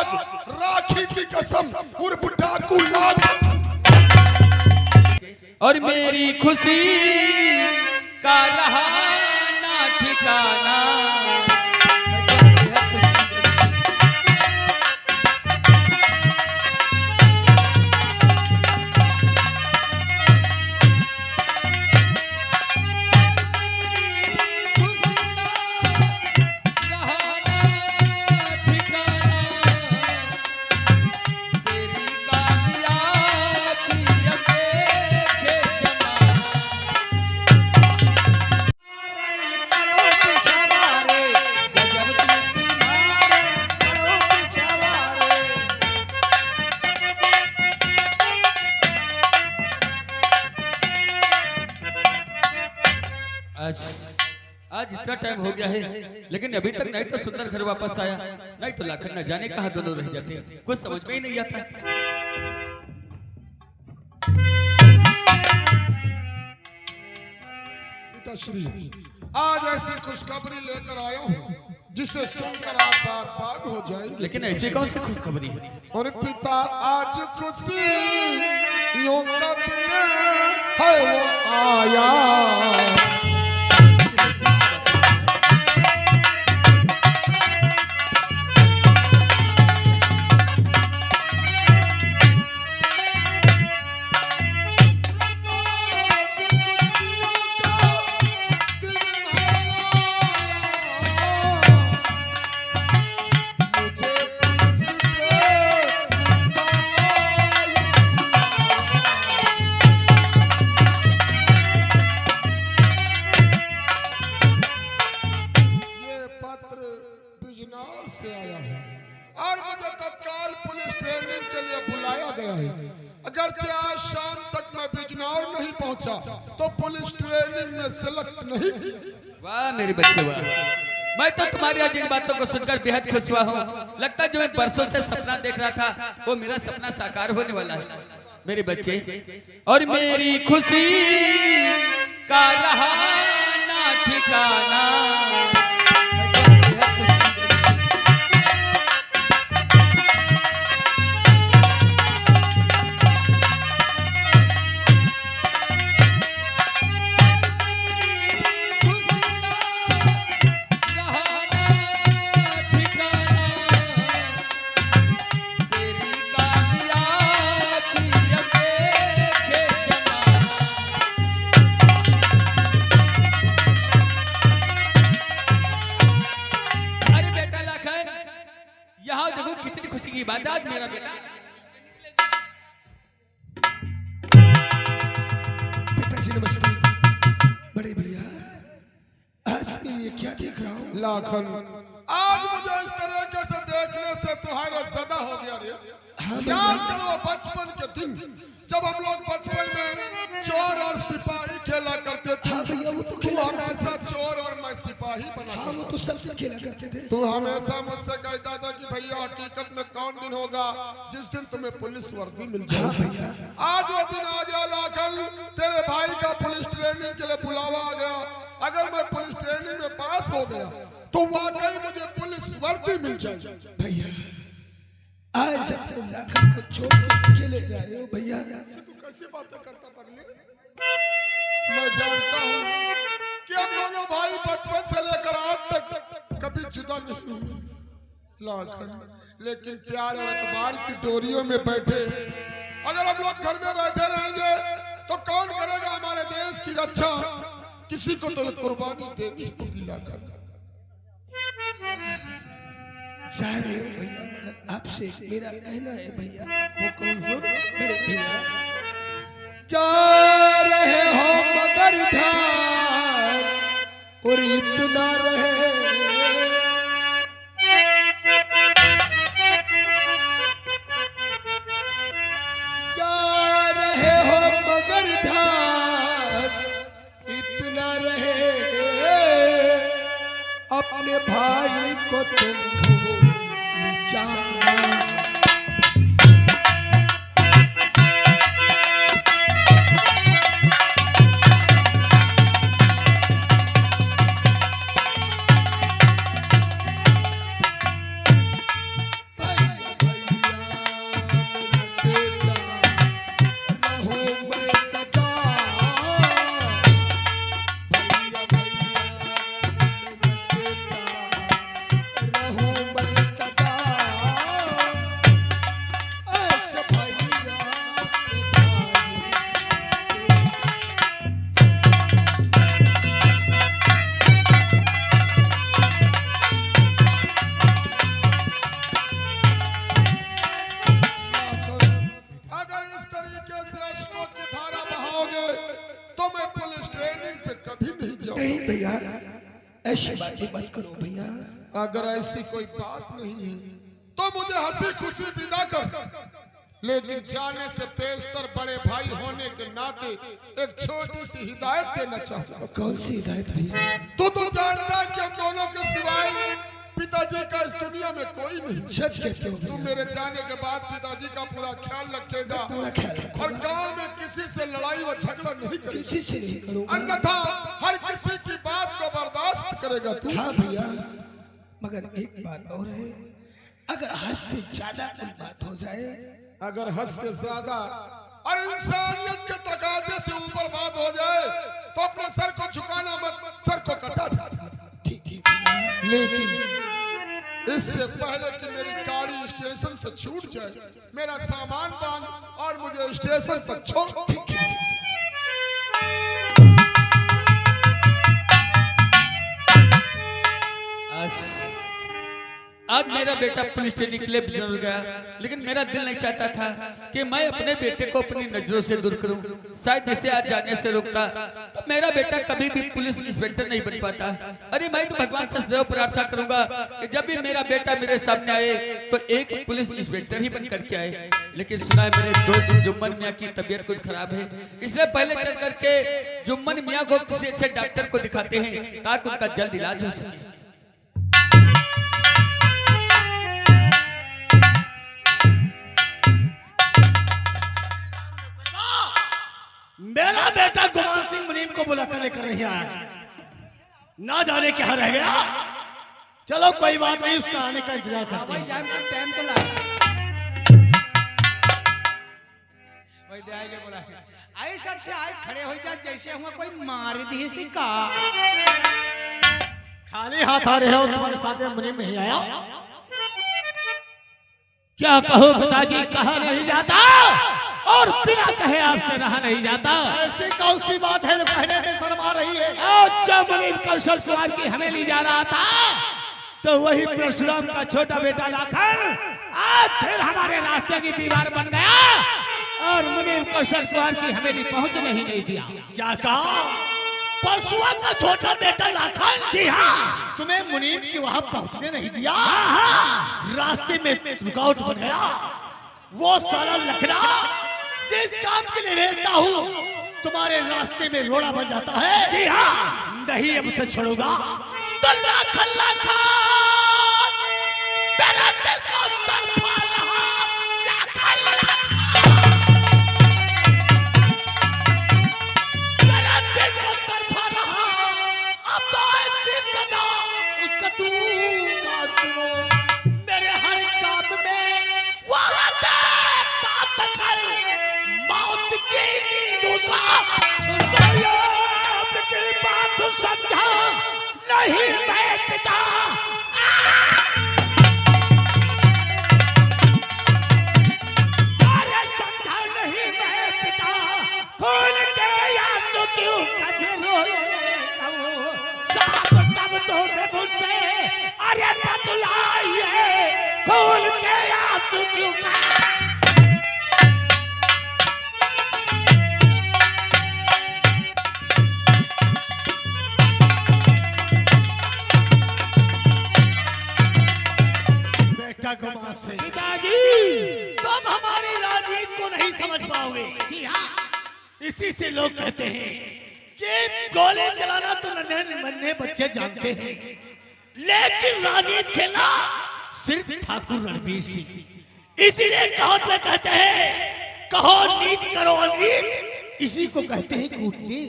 आज राखी की कसम उर्फ डाकू लाखन और मेरी खुशी का रहा ना ठिकाना। आज इतना टाइम हो गया है लेकिन अभी तक नहीं तो सुंदर घर वापस आया, नहीं तो लाखन न जाने कहां दोनों रह जाते हैं, कुछ समझ में ही नहीं आता। पिताश्री, आज ऐसी खुशखबरी लेकर आया हूँ जिसे सुनकर आप बाग बाग हो जाएंगे। लेकिन ऐसी कौन सी खुशखबरी है? और पिता आज खुशियों का दिन है वो आया। से आया है और मुझे तत्काल पुलिस ट्रेनिंग के लिए बुलाया गया है। अगर आज शाम तक मैं बिजनौर नहीं पहुंचा तो पुलिस ट्रेनिंग में सिलेक्ट नहीं किया। वाह मेरे बच्चे वाह, मैं तो तुम्हारी आज इन बातों को सुनकर बेहद खुश हुआ हूँ। लगता है जो मैं बरसों से सपना देख रहा था वो मेरा सपना साकार होने वाला है मेरे बच्चे। और मेरी खुशी का रहा ना ठिकाना। यहाँ देखो कितनी खुशी की बात है आज मेरा बेटा। पिताजी नमस्ते। बड़े भैया आज मैं ये क्या देख रहा हूँ? लाखन, आज मुझे इस तरीके से देखने से तुम्हारा ज़दा हो गया रे। याद करो बचपन के दिन जब हम लोग बचपन में चोर और सिपाही खेला करते थे। हाँ भैया वो तो तू हमेशा चोर और मैं सिपाही बना। हाँ वो तो सब दिन खेला करते थे। तू हमेशा मुझसे कहता था कि भैया हकीकत में कौन दिन होगा जिस दिन तुम्हें पुलिस वर्दी मिल जाए। हाँ भैया आज वो दिन आ गया लाखन, तेरे भाई का पुलिस ट्रेनिंग के लिए बुलावा आ गया। अगर मैं पुलिस ट्रेनिंग में पास हो गया तो वाकई मुझे पुलिस वर्दी मिल जाए। भैया आज अपने लाखन को छोड़ के खेले जा रहे हो भैया? तू कैसी बातें करता पगले? मैं जानता हूँ कि हम दोनों भाई बचपन से लेकर आज तक कभी जुदा नहीं हुए लाखन, लेकिन प्यार और एतबार की डोरियों में बैठे अगर हम लोग घर में बैठे रहेंगे तो कौन करेगा हमारे देश की रक्षा? किसी को तो कुर्बानी देनी होगी लाखन। जा रहे हो भैया मगर आपसे मेरा कहना है भैया। वो कौन सा? बड़े भैया जा रहे हो मगर ध्यान और इतना रहे जा रहे हो मगर ध्यान इतना रहे अपने भाई को तुम ऐसी बातें मत करो भैया। अगर ऐसी कोई बात नहीं है तो मुझे हंसी खुशी विदा कर, लेकिन जाने से बेशतर बड़े भाई होने के नाते एक छोटी सी हिदायत देना चाहूंगा। कौन सी हिदायत भैया? तू तो जानता है कि हम दोनों के सिवाय पिताजी का इस दुनिया में कोई नहीं। सच कहते हो तू मेरे जाने के बाद पिताजी का पूरा ख्याल रखेगा पूरा ख्याल रखूंगा। और गांव में किसी से लड़ाई व झगड़ा नहीं करेगा, किसी से नहीं करूंगा। अन्यथा हर किसी की बात को बर्दाश्त करेगा तू। हाँ भैया, मगर एक बात और है, अगर हद से ज्यादा कोई बात हो जाए, अगर हद से ज्यादा और इंसानियत के तकाजे से ऊपर बात हो जाए तो अपने सर को झुकाना मत, सर को कटा दे। ठीक है भैया। लेकिन इससे पहले कि मेरी गाड़ी स्टेशन से छूट जाए, मेरा सामान बांध और मुझे स्टेशन तक छोड़। ठीक है। आज मेरा बेटा पुलिस स्टेशन के लिए गुजर गया, लेकिन मेरा दिल नहीं चाहता था कि मैं अपने बेटे को अपनी नजरों से दूर करूं। शायद इसे आज जाने से रोकता तो मेरा बेटा कभी भी पुलिस इंस्पेक्टर नहीं बन पाता। अरे मैं तो भगवान से सदैव प्रार्थना करूंगा कि जब भी मेरा बेटा मेरे सामने आए तो एक पुलिस इंस्पेक्टर ही बन करके आए। लेकिन सुना है मेरे दोस्त जुम्मन मियाँ की तबीयत कुछ खराब है, इसलिए पहले चल करके जुम्मन मियाँ को किसी अच्छे डॉक्टर को दिखाते हैं ताकि उनका जल्द इलाज हो सके। मेरा बेटा गुमान सिंह मुनीम को बुलाकर लेकर नहीं आया, ना जाने क्या रह गया। चलो कोई बात नहीं, उसका आने का इंतजार करते हैं। टाइम तो आई सब से आए खड़े हो जा जैसे हुआ कोई मार दी सी का। खाली हाथ आ रहे हो, तुम्हारे साथ में मुनीम नहीं आया। क्या कहो पिताजी, कहा नहीं जाता और बिना कहे आपसे रहा नहीं जाता। ऐसी कौन सी बात है जो कहने में शर्म आ रही है? जब मुनीम कौशल कुमार की हवेली जा रहा था तो वही परशुराम का छोटा बेटा लाखन आज फिर हमारे रास्ते की दीवार बन गया और मुनीम कौशल कुमार की हवेली पहुंचने ही नहीं दिया। क्या कहा? परशुआ का छोटा बेटा लाखन? जी हाँ। तुम्हें मुनीम की वहां पहुंचने नहीं दिया? हाँ। रास्ते में रुकावट बन गया। वो साला लखना जिस काम के लिए भेजता हूँ तुम्हारे रास्ते में रोड़ा बन जाता है। जी हाँ। नहीं अब उसे छोड़ूंगा तो लाखन मेरा दिल को तड़पा रहा। लाखन मेरा दिल को तड़पा रहा। अब तो ऐसी सजा उसका दूंगा। सुनो मेरे हर काम में वहाँ मौत की नींद की बात समझा नहीं मैं पिता। अरे समझा नहीं मैं पिता, खून के आंसू क्यों कभी रोएगा वो? सब तो मुझसे अरे बदलाइए, खून के आंसू क्यों गुमान से। पिताजी तुम हमारी राजनीति को नहीं समझ पाओगे। जी हाँ। इसी से लोग कहते हैं कि गोले चलाना तो नन्हे बच्चे जानते हैं, लेकिन राजनीति खेलना सिर्फ ठाकुर रणवीर सिंह। इसीलिए कहावत में कहते हैं कहो नीत करो अनीत, इसी को कहते हैं कूटनीति।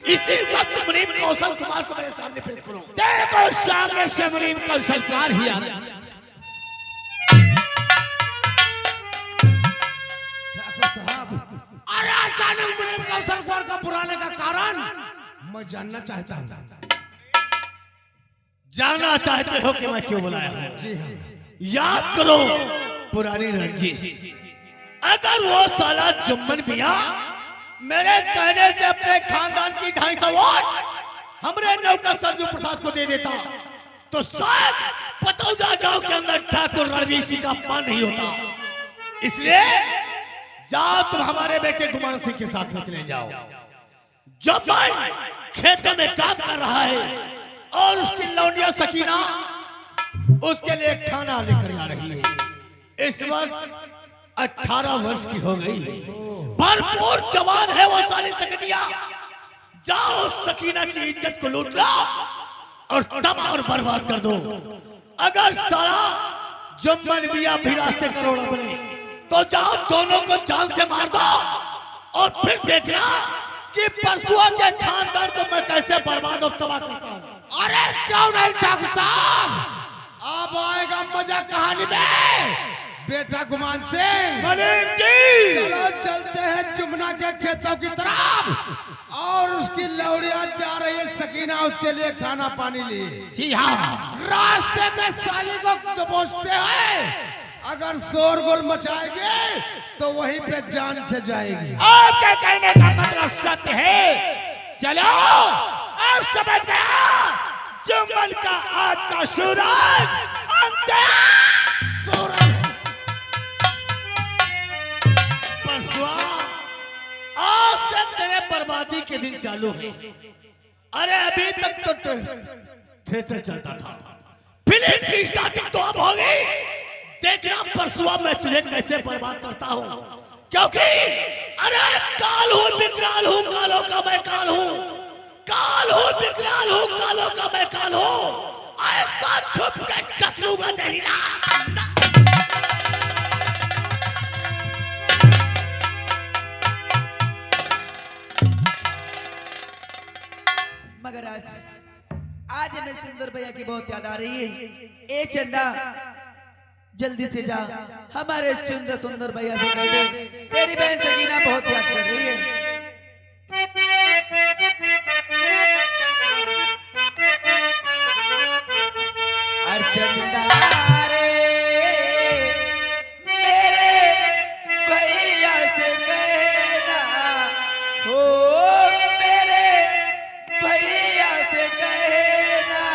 इसी वक्त मुनीम कौशल कुमार को मेरे सामने पेश करो। देखो सामने से मुनीम कौशल कुमार ही आ रहा। अरे अचानक मुनीम कौशल कुमार का बुलाने का कारण मैं जानना चाहता हूँ। जानना चाहते हो कि मैं क्यों बुलाया हूँ? जी हाँ। याद करो पुरानी रंजिश। अगर वो साला जुम्मन मियां मेरे कहने से अपने खानदान की 250 वोट हमरे नौकर सरजू प्रसाद को दे देता तो शायद पतौजा गांव के अंदर ठाकुर रणवीर सिंह का अपमान नहीं होता। इसलिए जाओ तुम हमारे बेटे गुमान सिंह के साथ में चले जाओ। जब मैं खेतों में काम कर रहा है और उसकी लौंडिया सकीना उसके लिए खाना लेकर आ रही है। इस वर्ष 18 वर्ष की हो गई है, भरपूर जवान है वो सारी सकनिया। जाओ सकीना की इज्जत को लूट लो और तबाह और बर्बाद कर दो। अगर सारा जुम्मन मियां भी रास्ते करोड़ा बने तो जाओ दोनों को जान से मार दो और फिर देखना कि परसुआ के खानदान को मैं कैसे बर्बाद और तबाह करता हूँ। अरे क्यों नहीं ठाकुर साहब, अब आएगा मजा कहानी में। बेटा गुमान सिंह, मलिक जी चलो चलते हैं जुमना के खेतों की तरफ और उसकी लौड़िया जा रही है सकीना उसके लिए खाना पानी लिए। जी हाँ, रास्ते में साली को दबोचते हैं, अगर शोरगुल मचाएंगे तो वहीं पे जान से जाएगी। आपके कहने का मतलब सत्य है। चलो आप समझ गया, जुम्मन का आज का सूरज अंत सूरज परसुआ आज से तेरे बर्बादी के दिन चालू है। अरे अभी तक तो थिएटर चलता था, फिल्म की स्टार्टिंग तो अब हो गई। देखना परसुआ मैं तुझे कैसे बर्बाद करता हूँ, क्योंकि अरे काल हूँ विकराल हूँ, कालों का मैं काल हूँ, काल हूँ विकराल हूँ, कालों का मैं काल हूँ। ऐसा छुप के डस लूंगा जहरीला। मगर आज हमें सुंदर भैया की बहुत याद आ रही है। ए चंदा जल्दी से जा, हमारे सुंदर भैया से कह दे तेरी बहन सकीना बहुत याद कर रही है। और चंदा रे मेरे भैया से कहना हो, मेरे भैया से कहना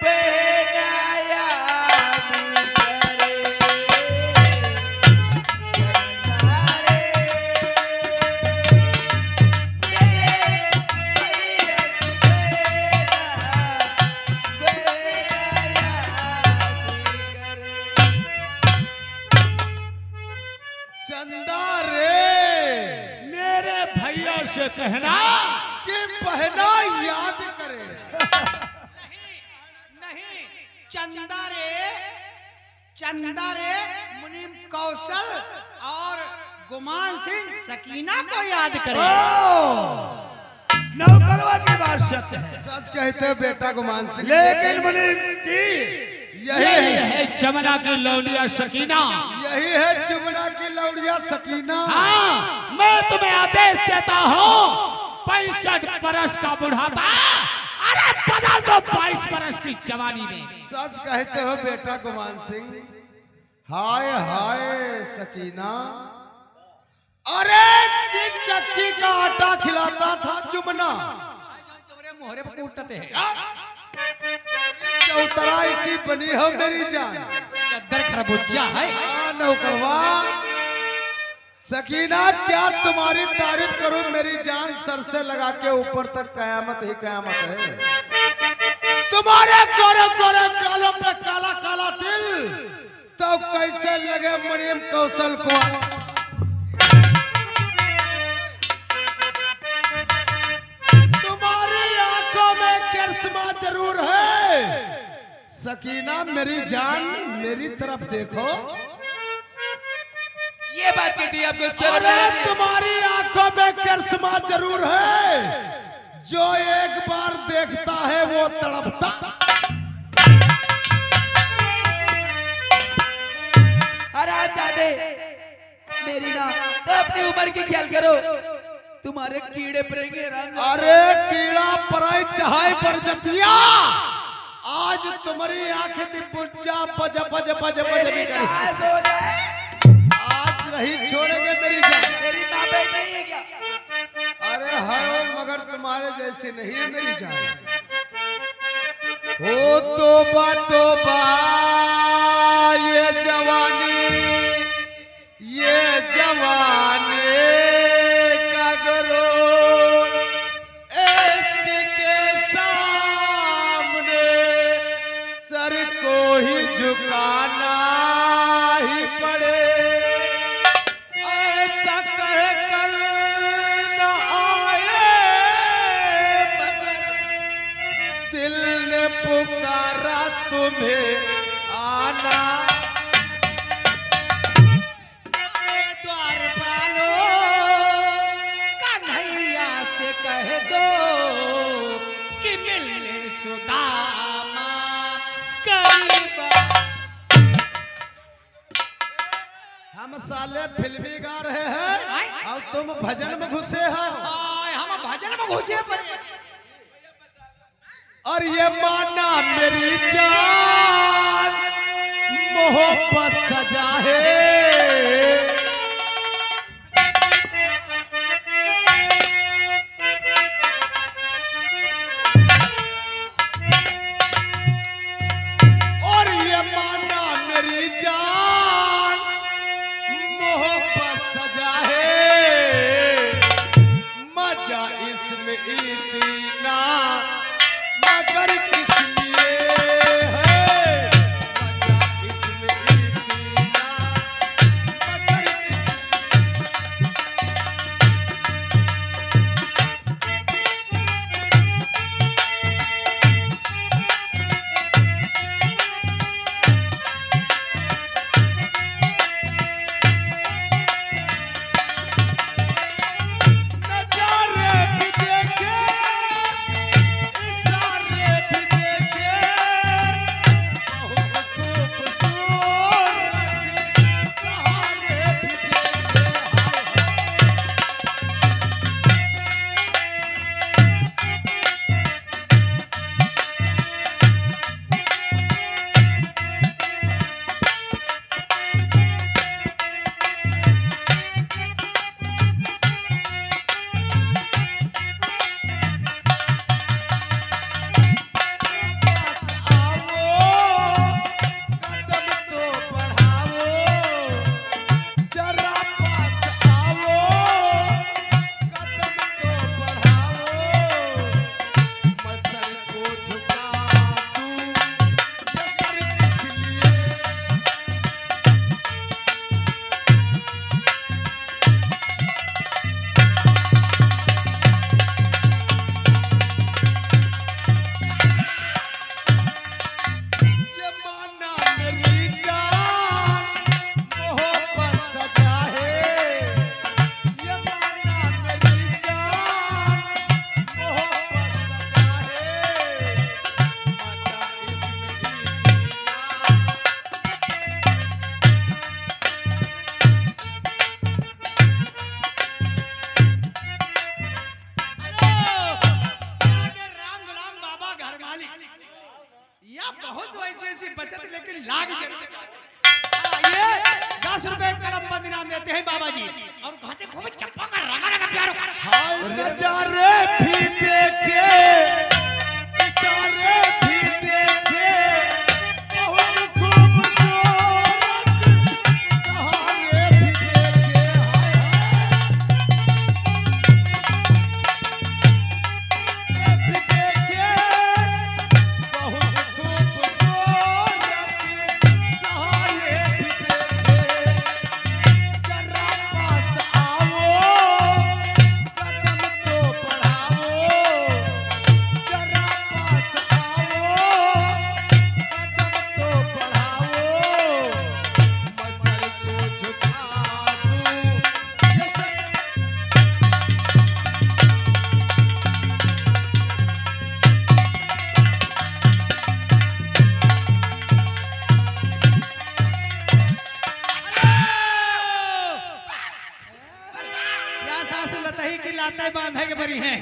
बहना याद करे। चंदा रे मेरे भैया से कहना बहना याद करे। चंदा रे मेरे भैया से कहना कि बहना याद करे। नहीं, चंदा रे मुनीम कौशल और गुमान सिंह सकीना को याद करे। नौकरवा की बात सत्य है, सच कहते हैं बेटा गुमान सिंह, लेकिन मलिक जी यही है जमुना की लौंडिया सकीना। यही है जुमना की लौड़िया सकीना। हाँ, मैं तुम्हें आदेश देता हूँ 65 बरस का बुढ़ापा, अरे बदल दो 22 बरस की जवानी में। सच कहते हो बेटा गुमान सिंह। हाय हाय सकीना, अरे किस चक्की का आटा खिलाता था जुमना, तुम्हारे मोहरे पर कूटते हैं। चौतरा इसी बनी हो मेरी जान। गद्दर खरबूजा है। नौकरवा सकीना, क्या तुम्हारी तारीफ करूं, मेरी जान सर से लगा के ऊपर तक कयामत ही कयामत है। तुम्हारे गोरे गोरे कालों पे काला काला दिल, तो कैसे लगे मरियम कौशल को। तुम्हारी आंखों में करिश्मा जरूर है सकीना, मेरी जान मेरी तरफ देखो। ये बात कहती है आपको सर अरे तुम्हारी आंखों में करिश्मा जरूर है, जो एक बार देखता है वो तड़पता। हरामजादे, मेरी ना तो अपनी उम्र की ख्याल करो, तुम्हारे कीड़े पड़ेंगे। अरे कीड़ा पराई चाहे पर जतिया, आज तुम्हारी आंख दिपुजा बज बज बज बज नाश हो जाए। आज नहीं छोड़ेंगे मेरी जान। तेरी माँ बहन नहीं है क्या? अरे है मगर तुम्हारे जैसी नहीं है मेरी जान। ओ तोबा तोबा, ये जवानी का गरूर, इश्क के साथ तुम्हें आना। अरे द्वार पालो कन्हैया से कह दो कि मिलने सुदामा करीब। हम साले फिल्मी गा रहे हैं और तुम भजन में घुसे हो। हम भजन में घुसे पर और ये माना मेरी जान मोहब्बत सजा है। और ये माना मेरी जान मोहब्बत सजा है। मजा इसमें इतना मगर किस लिए है। मजा इसमें इतना मगर किस लिए। नजारे भी देखे इशारे भी देखे बहुत खूबसूरत सहारे भी देखे। पास आओ कदम तो बढ़ाओ जरा पास आओ कदम तो बढ़ाओ। मैं सर को झुका दूं ये सर किस लिए। ये माना मेरी जान मोहब्बत सजा है। ये माना मेरी जान मोहब्बत सजा है। मजा इसमें इतना आगे राम गुलाम बाबा घर मालिक या बहुत वैसे ऐसी बचत लेकिन लाग जरूर जाती। ये 10 रुपए कलम बंद इनाम देते हैं बाबा जी और कहते खूब चप्पा का रगा रगा प्यार हाय नजारे भी देखे इशारे भी देखे बहुत खूबसूरत सहारे भी देखे। हाय भी देखे बहुत खूबसूरत सहारे भी देखे। जरा पास आओ कदम तो बढ़ाओ जरा पास आओ कदम तो बढ़ाओ। मैं सर को झुका दूं ये सर या सासु लतही की लाते बांधे के बरी हैं।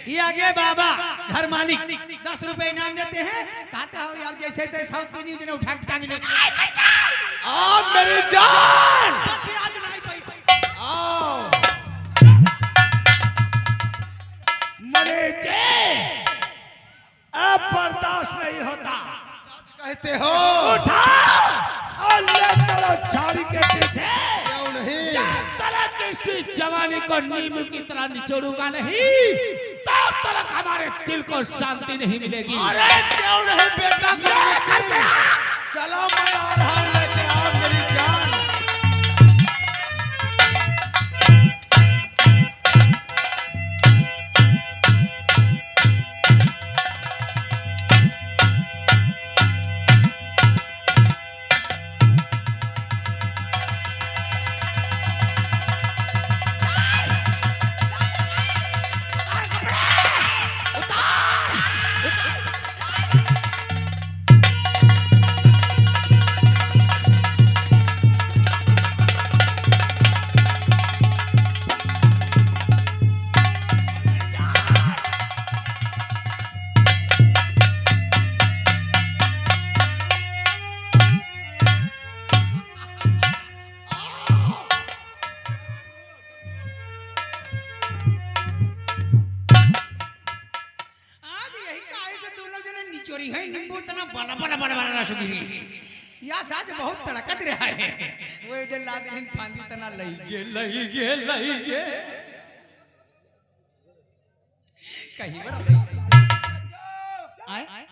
ये आगे बाबा घर मालिक 10 रुपए इनाम देते हैं। कहते हो यार जैसे तैसे साउथ की न्यूज ने उठा के टांग ले आ मेरी जान आज नहीं पैसा आओ। मरे जे अब बर्दाश्त नहीं होता। सच कहते हो। उठा और ले चलो छाड़ी के पीछे। क्यों नहीं। जब तक इसकी जवानी को नींबू की तरह निचोड़ूंगा नहीं तब तक हमारे दिल को शांति नहीं मिलेगी। अरे क्यों नहीं बेटा चलो मैं आ रहा हूं लेके आओ मेरी जान। को इतना बड़ा बड़ा बड़ा बड़ा रसगिरी या साज बहुत तड़कत रहा है वो जे ला दिन फांदी तना लई गे कहीं बर लई आए